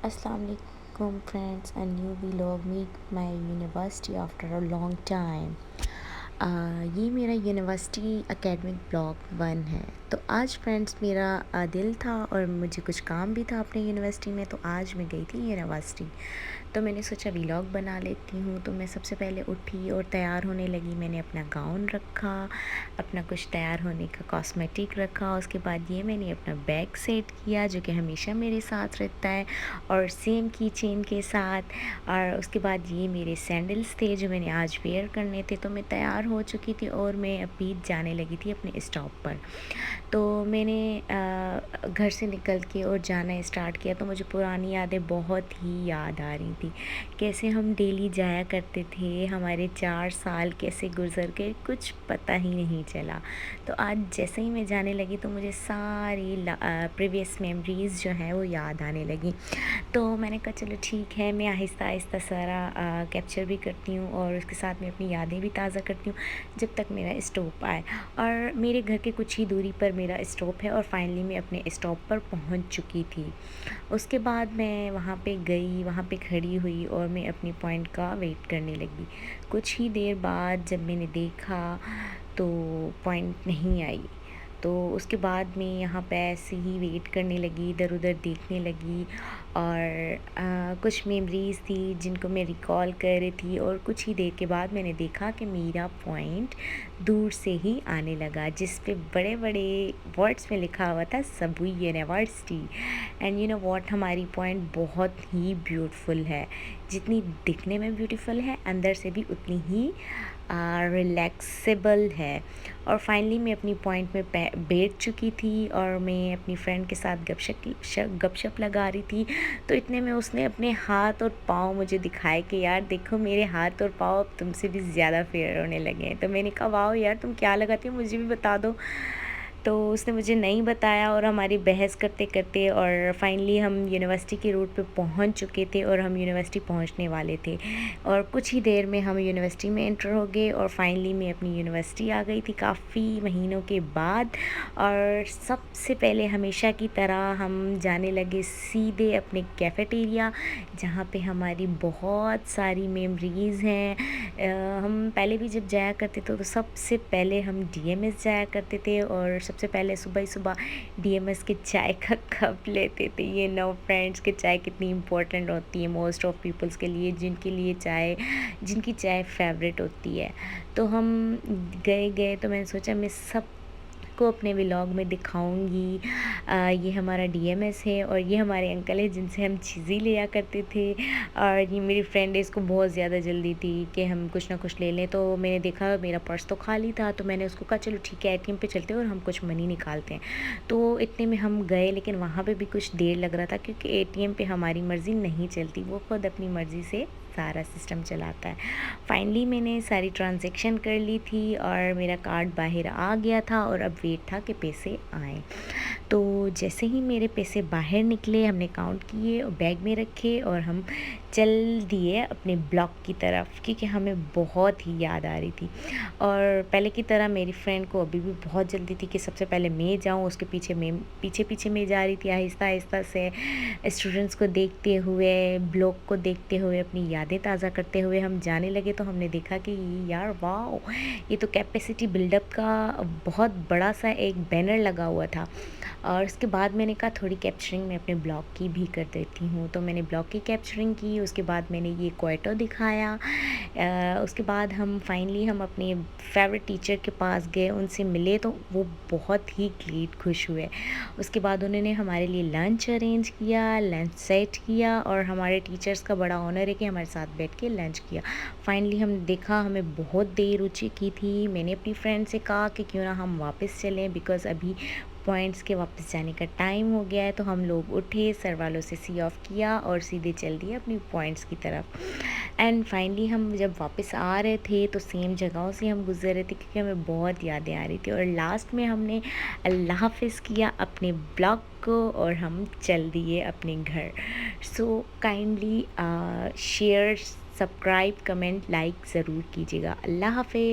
Assalamu alaikum friends, a new vlog meet my university after a long time। ये मेरा university academic blog 1 है। तो आज friends मेरा दिल था और मुझे कुछ काम भी था अपने यूनिवर्सिटी में, तो आज मैं गई थी यूनिवर्सिटी। तो मैंने सोचा व्लॉग बना लेती हूँ। तो मैं सबसे पहले उठी और तैयार होने लगी। मैंने अपना गाउन रखा, अपना कुछ तैयार होने का कॉस्मेटिक रखा। उसके बाद ये मैंने अपना बैग सेट किया जो कि हमेशा मेरे साथ रहता है, और सेम की चेन के साथ। और उसके बाद ये मेरे सैंडल्स थे जो मैंने आज वेयर करने थे। तो मैं तैयार हो चुकी थी और मैं अभी जाने लगी थी अपने स्टॉप पर। तो मैंने घर से निकल के और जाना स्टार्ट किया। तो मुझे पुरानी यादें बहुत ही याद आ रही थी, कैसे हम डेली जाया करते थे, हमारे 4 साल कैसे गुजर गए कुछ पता ही नहीं चला। तो आज जैसे ही मैं जाने लगी तो मुझे सारी प्रीवियस मेमोरीज़ जो हैं वो याद आने लगी। तो मैंने कहा चलो ठीक है, मैं आहिस्ता आहिस्ता सारा कैप्चर भी करती हूँ और उसके साथ में अपनी यादें भी ताज़ा करती हूँ जब तक मेरा स्टॉप आए। और मेरे घर के कुछ ही दूरी पर मेरा स्टॉप है और फाइनली मैं अपने स्टॉप पर पहुँच चुकी थी। उसके बाद मैं वहाँ पे गई, वहाँ पे खड़ी हुई और मैं अपनी पॉइंट का वेट करने लगी। कुछ ही देर बाद जब मैंने देखा तो पॉइंट नहीं आई। तो उसके बाद मैं यहाँ पे ऐसे ही वेट करने लगी, इधर उधर देखने लगी। और कुछ मेमोरीज़ थी जिनको मैं रिकॉल कर रही थी। और कुछ ही देर के बाद मैंने देखा कि मेरा पॉइंट दूर से ही आने लगा, जिस पे बड़े बड़े वर्ड्स में लिखा हुआ था सबवी university. And you know what, हमारी पॉइंट बहुत ही ब्यूटीफुल है। जितनी दिखने में ब्यूटीफुल है, अंदर से भी उतनी ही रिलैक्सेबल है। और फाइनली मैं अपनी पॉइंट में बैठ चुकी थी और मैं अपनी फ्रेंड के साथ गपशप लगा रही थी। तो इतने में उसने अपने हाथ और पाँव मुझे दिखाए कि यार देखो, मेरे हाथ और पाँव अब तुमसे भी ज़्यादा फेयर होने लगे हैं। तो मैंने कहा वाओ यार, तुम क्या लगाती हो, मुझे भी बता दो। तो उसने मुझे नहीं बताया और हमारी बहस करते करते और फाइनली हम यूनिवर्सिटी के रूट पे पहुंच चुके थे और हम यूनिवर्सिटी पहुंचने वाले थे। और कुछ ही देर में हम यूनिवर्सिटी में एंटर हो गए और फाइनली मैं अपनी यूनिवर्सिटी आ गई थी काफ़ी महीनों के बाद। और सबसे पहले हमेशा की तरह हम जाने लगे सीधे अपने कैफ़ेटेरिया, जहाँ पे हमारी बहुत सारी मेमोरीज़ हैं। हम पहले भी जब जाया करते थे तो सबसे पहले हम डीएमएस जाया करते थे और सबसे पहले सुबह ही सुबह डीएमएस के चाय का कप लेते थे। ये नो फ्रेंड्स कि चाय कितनी इम्पोर्टेंट होती है मोस्ट ऑफ पीपल्स के लिए, जिनकी चाय फेवरेट होती है। तो हम गए तो मैंने सोचा मैं सब को अपने व्लॉग में दिखाऊंगी। ये हमारा डीएमएस है और ये हमारे अंकल है जिनसे हम चीज़ें लिया करते थे। और ये मेरी फ्रेंड है, इसको बहुत ज़्यादा जल्दी थी कि हम कुछ ना कुछ ले लें। तो मैंने देखा मेरा पर्स तो खाली था, तो मैंने उसको कहा चलो ठीक है, एटीएम पे चलते हैं और हम कुछ मनी निकालते हैं। तो इतने में हम गए, लेकिन वहाँ पे भी कुछ देर लग रहा था क्योंकि एटीएम पे हमारी मर्ज़ी नहीं चलती, वो खुद अपनी मर्ज़ी से सारा सिस्टम चलाता है। फाइनली मैंने सारी ट्रांजैक्शन कर ली थी और मेरा कार्ड बाहर आ गया था और अब वेट था कि पैसे आएँ। तो जैसे ही मेरे पैसे बाहर निकले, हमने काउंट किए और बैग में रखे और हम चल दिए अपने ब्लॉक की तरफ, क्योंकि हमें बहुत ही याद आ रही थी। और पहले की तरह मेरी फ्रेंड को अभी भी बहुत जल्दी थी कि सबसे पहले मैं जाऊं, उसके पीछे पीछे मैं जा रही थी आहिस्ता आहिस्ता से, स्टूडेंट्स को देखते हुए, ब्लॉक को देखते हुए, अपनी यादें ताज़ा करते हुए हम जाने लगे। तो हमने देखा कि यार वाह, ये तो कैपेसिटी बिल्डअप का बहुत बड़ा सा एक बैनर लगा हुआ था। और उसके बाद मैंने कहा थोड़ी कैप्चरिंग मैं अपने ब्लॉग की भी कर देती हूँ। तो मैंने ब्लॉग की कैप्चरिंग की। उसके बाद मैंने ये क्वेटो दिखाया। उसके बाद हम अपने फेवरेट टीचर के पास गए, उनसे मिले तो वो बहुत ही ग्रेट खुश हुए। उसके बाद उन्होंने हमारे लिए लंच अरेंज किया, लंच सेट किया और हमारे टीचर्स का बड़ा ऑनर है कि हमारे साथ बैठ के लंच किया। फाइनली हमने देखा हमें बहुत देर हो चुकी थी। मैंने अपनी फ्रेंड से कहा कि क्यों ना हम वापस चलें, बिकॉज़ अभी पॉइंट्स के वापस जाने का टाइम हो गया है। तो हम लोग उठे, सर वालों से सी ऑफ किया और सीधे चल दिए अपनी पॉइंट्स की तरफ। एंड फाइनली हम जब वापस आ रहे थे तो सेम जगहों से हम गुजर रहे थे क्योंकि हमें बहुत यादें आ रही थी। और लास्ट में हमने अल्लाह हाफिज़ किया अपने ब्लॉग को और हम चल दिए अपने घर। So kindly share, subscribe, comment, like ज़रूर कीजिएगा। अल्लाह हाफिज़।